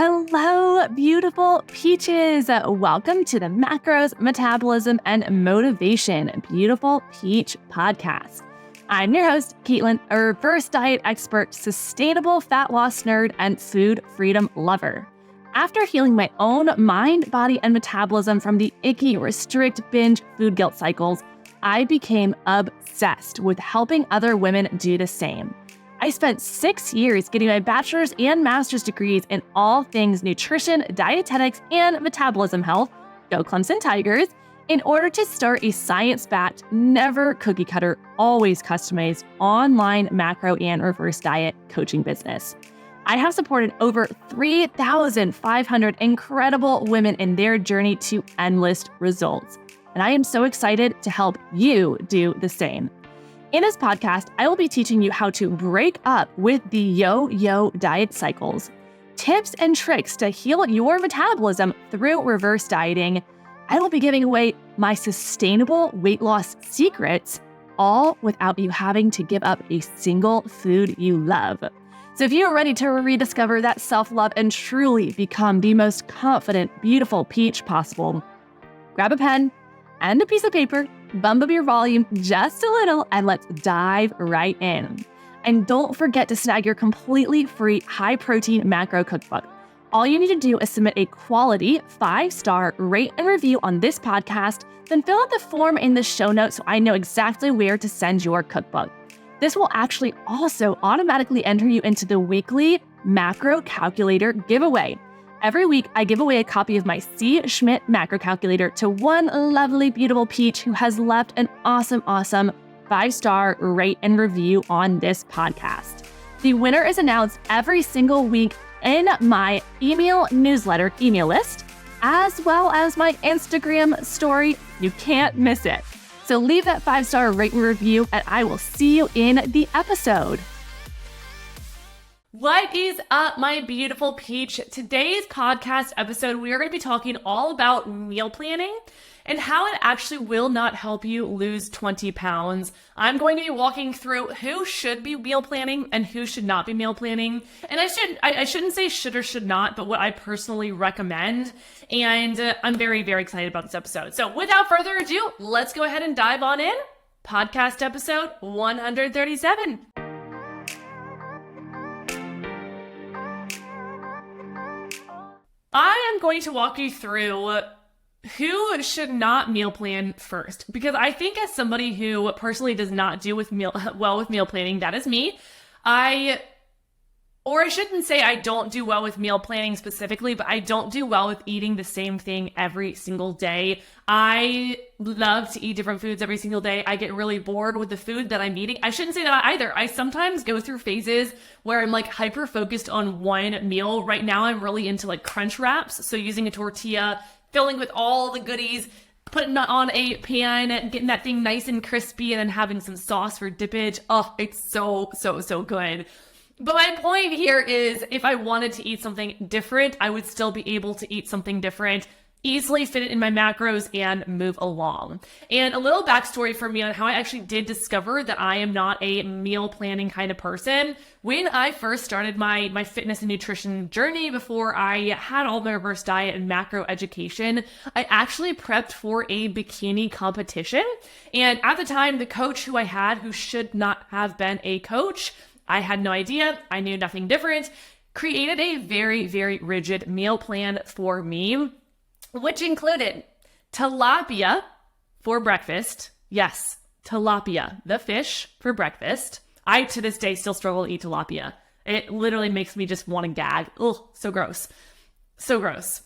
Hello, beautiful peaches. Welcome to the Macros, Metabolism, and Motivation Beautiful Peach Podcast. I'm your host, Caitlen, a reverse diet expert, sustainable fat loss nerd, and food freedom lover. After healing my own mind, body, and metabolism from the icky, restrict, binge, food guilt cycles, I became obsessed with helping other women do the same. I spent 6 years getting my bachelor's and master's degrees in all things nutrition, dietetics, and metabolism health, go Clemson Tigers, in order to start a science-backed, never cookie-cutter, always customized online macro and reverse diet coaching business. I have supported over 3,500 incredible women in their journey to endless results, and I am so excited to help you do the same. In this podcast, I will be teaching you how to break up with the yo-yo diet cycles, tips and tricks to heal your metabolism through reverse dieting. I will be giving away my sustainable weight loss secrets, all without you having to give up a single food you love. So if you're ready to rediscover that self-love and truly become the most confident, beautiful peach possible, grab a pen and a piece of paper, bump up your volume just a little, and let's dive right in. And don't forget to snag your completely free high-protein macro cookbook. All you need to do is submit a quality 5-star rate and review on this podcast, then fill out the form in the show notes so I know exactly where to send your cookbook. This will actually also automatically enter you into the weekly macro calculator giveaway. Every week, I give away a copy of my C. Schmidt macro calculator to one lovely, beautiful peach who has left an awesome 5-star rate and review on this podcast. The winner is announced every single week in my email newsletter email list, as well as my Instagram story. You can't miss it. So leave that 5-star rate and review, and I will see you in the episode. What is up, my beautiful peach? Today's podcast episode, we are going to be talking all about meal planning and how it actually will not help you lose 20 pounds. I'm going to be walking through who should be meal planning and who should not be meal planning. And I shouldn't say should or should not, but what I personally recommend. And I'm very, very excited about this episode. So without further ado, let's go ahead and dive on in. Podcast episode 137. I am going to walk you through who should not meal plan first, because I think as somebody who personally does not do well with meal planning, that is me. I shouldn't say I don't do well with meal planning specifically, but I don't do well with eating the same thing every single day. I love to eat different foods every single day. I get really bored with the food that I'm eating. I shouldn't say that either. I sometimes go through phases where I'm like hyper focused on one meal. Right now, I'm really into like crunch wraps. So using a tortilla, filling with all the goodies, putting it on a pan, getting that thing nice and crispy, and then having some sauce for dippage. Oh, it's so, so, so good. But my point here is if I wanted to eat something different, I would still be able to eat something different, easily fit it in my macros, and move along. And a little backstory for me on how I actually did discover that I am not a meal planning kind of person. When I first started my fitness and nutrition journey, before I had all my reverse diet and macro education, I actually prepped for a bikini competition. And at the time, the coach who I had, who should not have been a coach, I had no idea, I knew nothing different, created a very, very rigid meal plan for me, which included tilapia for breakfast. Yes, tilapia, the fish, for breakfast. I, to this day, still struggle to eat tilapia. It literally makes me just want to gag. Ugh, so gross. So gross.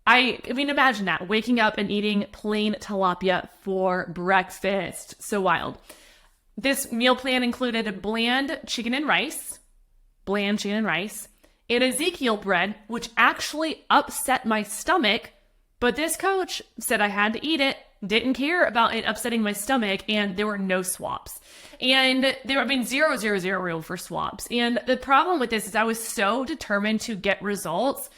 I mean, imagine that, waking up and eating plain tilapia for breakfast. So wild. This meal plan included bland chicken and rice, and Ezekiel bread, which actually upset my stomach, but this coach said I had to eat it, didn't care about it upsetting my stomach, and there were no swaps. And there have been 0 rule for swaps. And the problem with this is I was so determined to get results.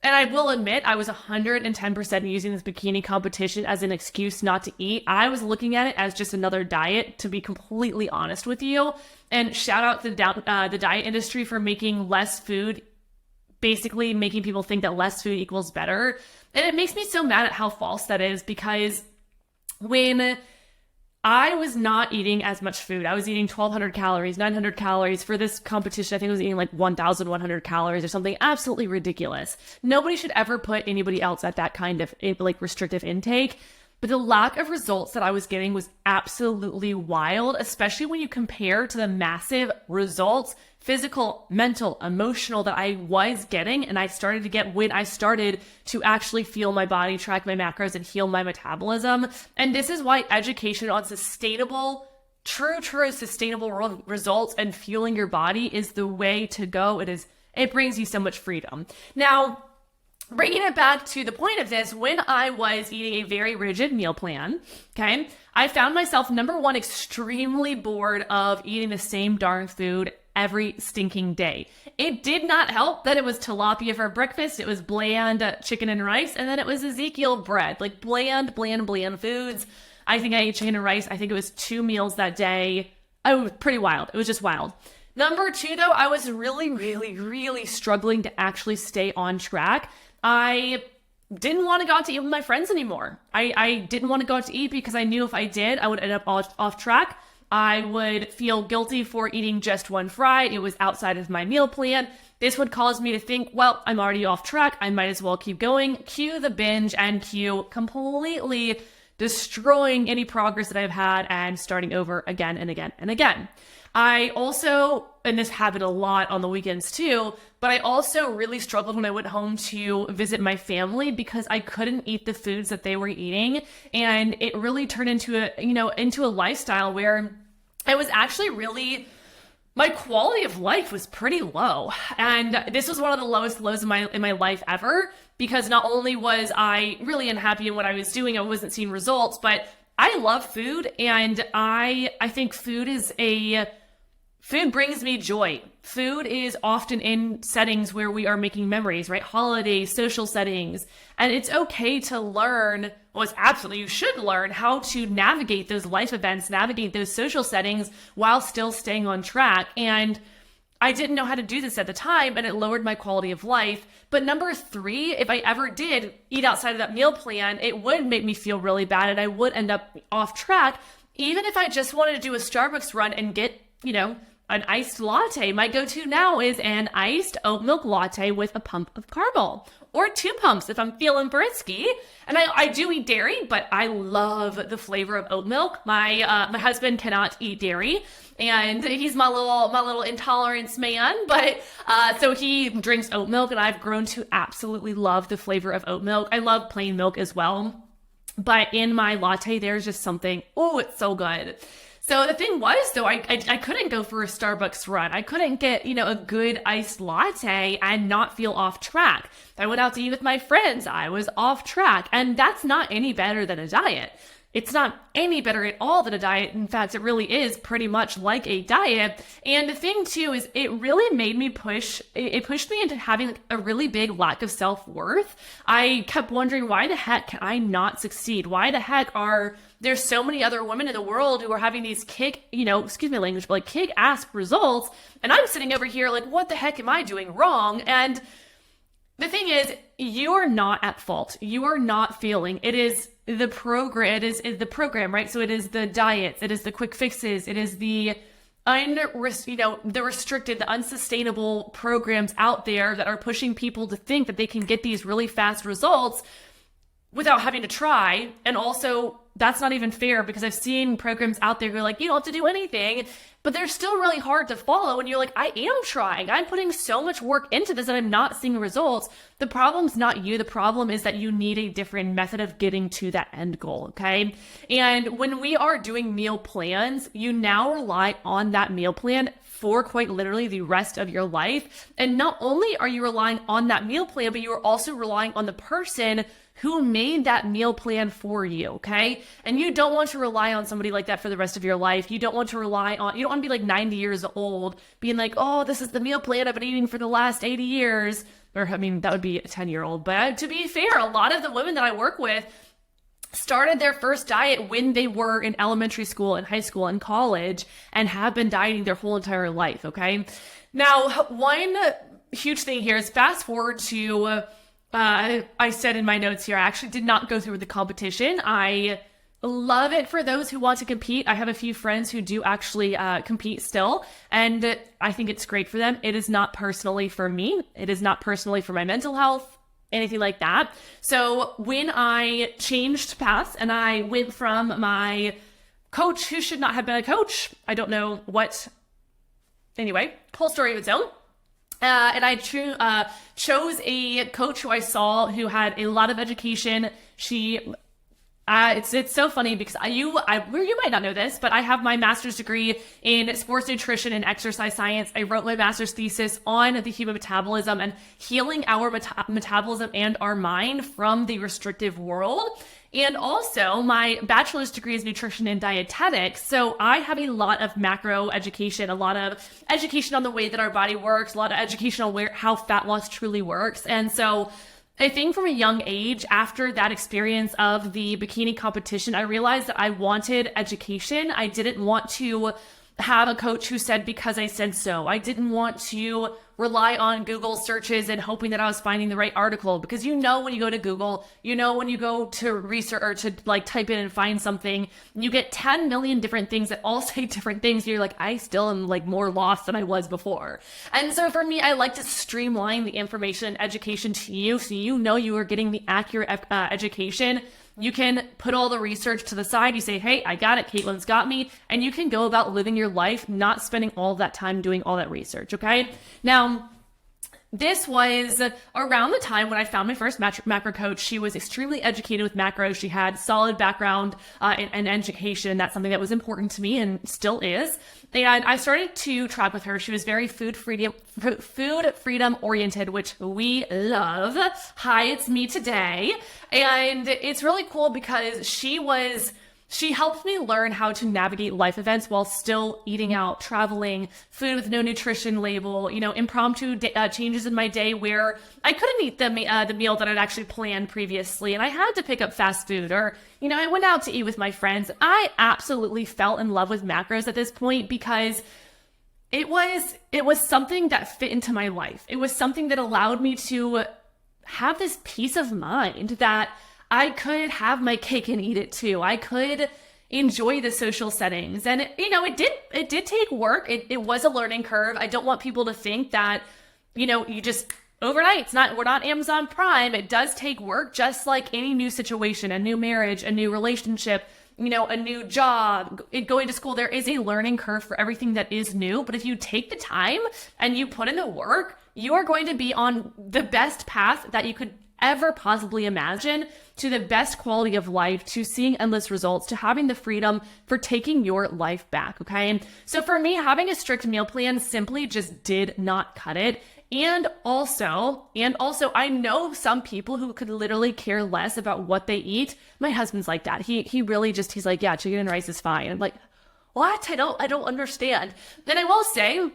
And I will admit, I was 110% using this bikini competition as an excuse not to eat. I was looking at it as just another diet, to be completely honest with you. And shout out to the diet industry for making less food basically making people think that less food equals better. And it makes me so mad at how false that is, because when I was not eating as much food, I was eating 1,200 calories, 900 calories. For this competition, I think I was eating like 1,100 calories or something absolutely ridiculous. Nobody should ever put anybody else at that kind of like restrictive intake. But the lack of results that I was getting was absolutely wild, especially when you compare to the massive results, physical, mental, emotional, that I was getting and I started to get when I started to actually feel my body, track my macros, and heal my metabolism. And this is why education on sustainable, true sustainable results and fueling your body is the way to go. It brings you so much freedom. Now, bringing it back to the point of this, when I was eating a very rigid meal plan, okay, I found myself, number one, extremely bored of eating the same darn food every stinking day. It did not help that it was tilapia for breakfast, it was bland chicken and rice, and then it was Ezekiel bread, like bland foods. I think I ate chicken and rice. I think it was 2 meals that day. Oh, it was pretty wild. It was just wild. Number two, though, I was really struggling to actually stay on track. I didn't want to go out to eat with my friends anymore. I didn't want to go out to eat because I knew if I did, I would end up off track. I would feel guilty for eating just one fry. It was outside of my meal plan. This would cause me to think, well, I'm already off track. I might as well keep going. Cue the binge and cue completely destroying any progress that I've had and starting over again and again and again. I also, and this happened a lot on the weekends too, but I also really struggled when I went home to visit my family because I couldn't eat the foods that they were eating. And it really turned into a lifestyle where I was actually my quality of life was pretty low. And this was one of the lowest lows in my life ever, because not only was I really unhappy in what I was doing, I wasn't seeing results, but I love food, and I think food brings me joy. Food is often in settings where we are making memories, right? Holidays, social settings. And it's okay to learn, you should learn how to navigate those life events, navigate those social settings while still staying on track. And I didn't know how to do this at the time, and it lowered my quality of life. But number three, if I ever did eat outside of that meal plan, it would make me feel really bad, and I would end up off track. Even if I just wanted to do a Starbucks run and get, an iced latte. My go-to now is an iced oat milk latte with a pump of caramel, or 2 pumps if I'm feeling frisky. And I do eat dairy, but I love the flavor of oat milk. My husband cannot eat dairy, and he's my little intolerance man. But so he drinks oat milk, and I've grown to absolutely love the flavor of oat milk. I love plain milk as well, but in my latte, there's just something. Oh, it's so good. So the thing was, though, I couldn't go for a Starbucks run. I couldn't get, a good iced latte and not feel off track. If I went out to eat with my friends, I was off track. And that's not any better than a diet. It's not any better at all than a diet. In fact, it really is pretty much like a diet. And the thing, too, is it really made me it pushed me into having a really big lack of self-worth. I kept wondering, why the heck can I not succeed? Why the heck there's so many other women in the world who are having these excuse my language, but like kick-ass results. And I'm sitting over here like, what the heck am I doing wrong? And the thing is, you are not at fault. You are not failing. It is the program. It is the program, right? So it is the diets. It is the quick fixes. It is the the restricted, the unsustainable programs out there that are pushing people to think that they can get these really fast results without having to try. And also, that's not even fair, because I've seen programs out there who are like, you don't have to do anything, but they're still really hard to follow. And you're like, I am trying. I'm putting so much work into this and I'm not seeing results. The problem's not you. The problem is that you need a different method of getting to that end goal, okay? And when we are doing meal plans, you now rely on that meal plan for quite literally the rest of your life. And not only are you relying on that meal plan, but you are also relying on the person who made that meal plan for you, okay? And you don't want to rely on somebody like that for the rest of your life. You don't want to be like 90 years old being like, oh, this is the meal plan I've been eating for the last 80 years. Or, that would be a 10-year-old. But to be fair, a lot of the women that I work with started their first diet when they were in elementary school and high school and college and have been dieting their whole entire life, okay? Now, one huge thing here is fast forward to, I said in my notes here, I actually did not go through with the competition. I love it for those who want to compete. I have a few friends who do actually compete still, and I think it's great for them. It is not personally for me. It is not personally for my mental health, anything like that. So when I changed paths and I went from my coach who should not have been a coach, I don't know what, anyway, whole story of its own. And I chose a coach who I saw who had a lot of education. It's so funny because you might not know this, but I have my master's degree in sports nutrition and exercise science. I wrote my master's thesis on the human metabolism and healing our metabolism and our mind from the restrictive world. And also my bachelor's degree is nutrition and dietetics. So I have a lot of macro education, a lot of education on the way that our body works, a lot of education on how fat loss truly works. And so I think from a young age, after that experience of the bikini competition, I realized that I wanted education. I didn't want to have a coach who said because I said so. I didn't want to rely on Google searches and hoping that I was finding the right article, because when you go to Google, when you go to research or to type in and find something, you get 10 million different things that all say different things. You're like, I still am more lost than I was before. And so for me, I like to streamline the information and education to you, so you are getting the accurate education. You can put all the research to the side. You say, hey, I got it. Caitlen's got me. And you can go about living your life, not spending all that time doing all that research. Okay. Now, this was around the time when I found my first macro coach. She was extremely educated with macros. She had solid background in education. That's something that was important to me and still is. And I started to track with her. She was very food freedom oriented, which we love. Hi, it's me today. And it's really cool because she helped me learn how to navigate life events while still eating out, traveling, food with no nutrition label, impromptu changes in my day where I couldn't eat the meal that I'd actually planned previously, and I had to pick up fast food, or, I went out to eat with my friends. I absolutely fell in love with macros at this point because it was something that fit into my life. It was something that allowed me to have this peace of mind that I could have my cake and eat it too. I could enjoy the social settings. And it did take work. It was a learning curve. I don't want people to think that, you just overnight, we're not Amazon Prime. It does take work, just like any new situation, a new marriage, a new relationship, a new job, going to school. There is a learning curve for everything that is new. But if you take the time and you put in the work, you are going to be on the best path that you could ever possibly imagine, to the best quality of life, to seeing endless results, to having the freedom for taking your life back. Okay. And so for me, having a strict meal plan simply just did not cut it. And also, I know some people who could literally care less about what they eat. My husband's like that. He really he's like, yeah, chicken and rice is fine. I'm like, what? I don't understand. Then I will say,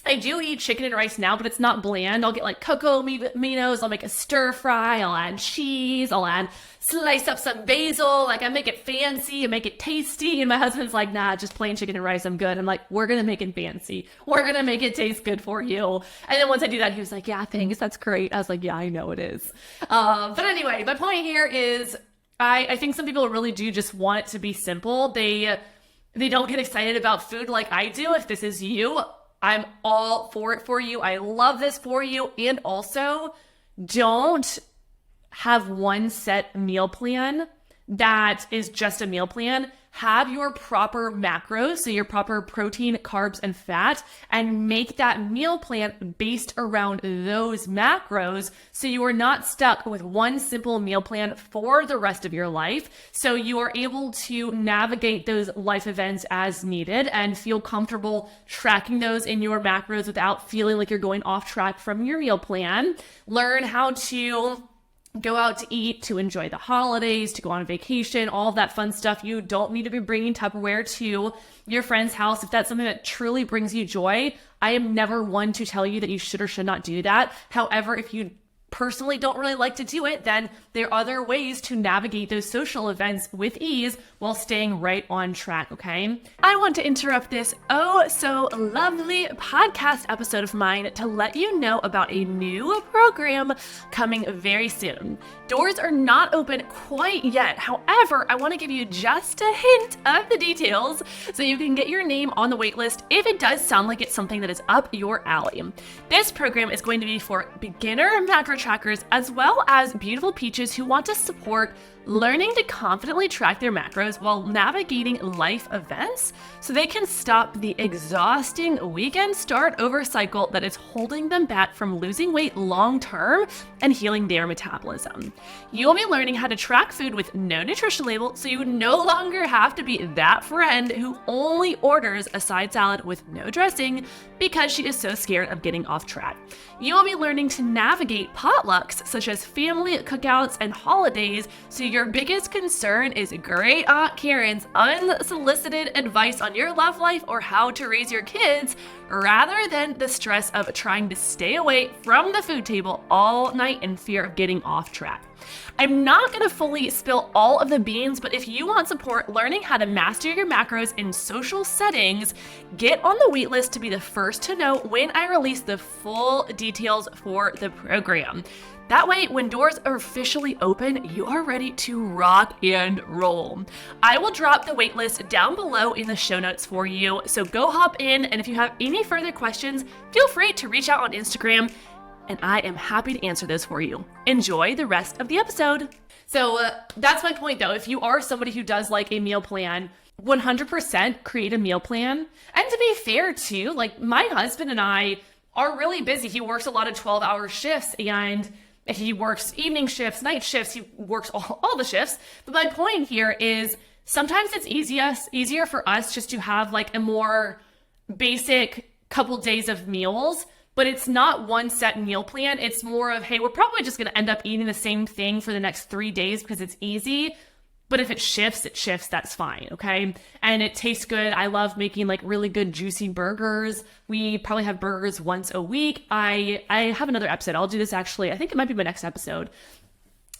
I do eat chicken and rice now, but it's not bland. I'll get cocoa minos. I'll make a stir fry. I'll add cheese. I'll slice up some basil. I make it fancy and make it tasty. And my husband's like, nah, just plain chicken and rice. I'm good. I'm like, we're going to make it fancy. We're going to make it taste good for you. And then once I do that, he was like, yeah, thanks. That's great. I was like, yeah, I know it is. But anyway, my point here is I think some people really do just want it to be simple. They don't get excited about food like I do. If this is you, I'm all for it for you. I love this for you. And also, don't have one set meal plan that is just a meal plan. Have your proper macros, so your proper protein, carbs, and fat, and make that meal plan based around those macros, so you are not stuck with one simple meal plan for the rest of your life. So you are able to navigate those life events as needed and feel comfortable tracking those in your macros without feeling like you're going off track from your meal plan. Learn how to go out to eat, to enjoy the holidays, to go on vacation, all of that fun stuff. You don't need to be bringing Tupperware to your friend's house if that's something that truly brings you joy. I am never one to tell you that you should or should not do that. However, if you personally don't really like to do it, then there are other ways to navigate those social events with ease while staying right on track, okay? I want to interrupt this oh so lovely podcast episode of mine to let you know about a new program coming very soon. Doors are not open quite yet. However, I want to give you just a hint of the details so you can get your name on the waitlist if it does sound like it's something that is up your alley. This program is going to be for beginner macro trackers as well as beautiful peaches who want to support learning to confidently track their macros while navigating life events so they can stop the exhausting weekend start over cycle that is holding them back from losing weight long term and healing their metabolism. You'll be learning how to track food with no nutrition label so you no longer have to be that friend who only orders a side salad with no dressing because she is so scared of getting off track. You will be learning to navigate potlucks such as family cookouts and holidays so your biggest concern is great Aunt Karen's unsolicited advice on your love life or how to raise your kids, rather than the stress of trying to stay away from the food table all night in fear of getting off track. I'm not going to fully spill all of the beans, but if you want support learning how to master your macros in social settings, get on the waitlist to be the first to know when I release the full details for the program. That way, when doors are officially open, you are ready to rock and roll. I will drop the waitlist down below in the show notes for you, so go hop in, and if you have any further questions, feel free to reach out on Instagram, and I am happy to answer those for you. Enjoy the rest of the episode. So that's my point, though. If you are somebody who does like a meal plan, 100% create a meal plan. And to be fair, too, like my husband and I are really busy. He works a lot of 12-hour shifts, and he works evening shifts, night shifts, he works all the shifts. But my point here is sometimes it's easier for us just to have like a more basic couple days of meals, but it's not one set meal plan. It's more of, hey, we're probably just going to end up eating the same thing for the next 3 days because it's easy. But if it shifts, that's fine, okay? And it tastes good. I love making like really good juicy burgers. We probably have burgers once a week. I have another episode. I'll do this actually. I think it might be my next episode.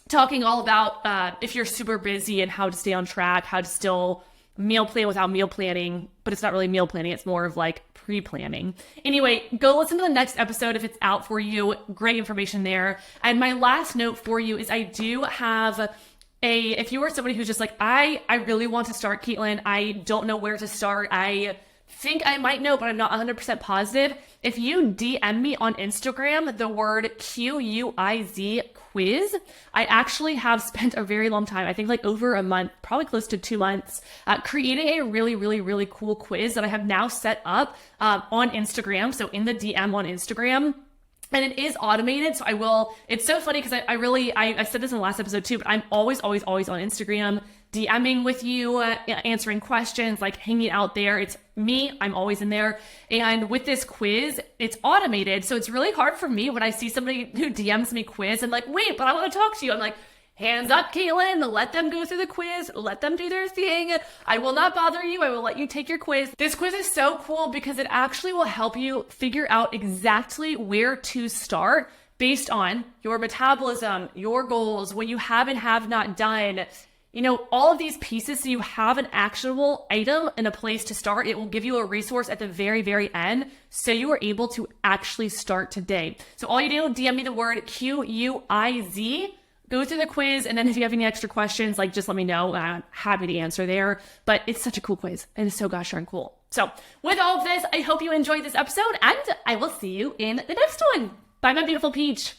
Talking all about if you're super busy and how to stay on track, how to still meal plan without meal planning. But it's not really meal planning. It's more of like pre-planning. Anyway, go listen to the next episode if it's out for you. Great information there. And my last note for you is I do have if you are somebody who's just like, I really want to start, Caitlen, I don't know where to start. I think I might know, but I'm not 100% positive. If you DM me on Instagram, the word QUIZ quiz, I actually have spent a very long time, I think like over a month, probably close to 2 months, creating a really, really, really cool quiz that I have now set up on Instagram. So in the DM on Instagram, and it is automated, so it's so funny because I said this in the last episode too, but I'm always on Instagram, DMing with you, answering questions, like hanging out there. It's me, I'm always in there. And with this quiz, it's automated, so it's really hard for me when I see somebody who DMs me quiz and like, wait, but I want to talk to you. I'm like, hands up, Caitlen, let them go through the quiz, let them do their thing. I will not bother you. I will let you take your quiz. This quiz is so cool because it actually will help you figure out exactly where to start based on your metabolism, your goals, what you have and have not done. You know, all of these pieces, so you have an actionable item and a place to start. It will give you a resource at the very, very end, so you are able to actually start today. So all you do, DM me the word QUIZ, go through the quiz, and then if you have any extra questions, like just let me know. I'm happy to answer there. But it's such a cool quiz, and it's so gosh darn cool. So with all of this, I hope you enjoyed this episode, and I will see you in the next one. Bye, my beautiful peach.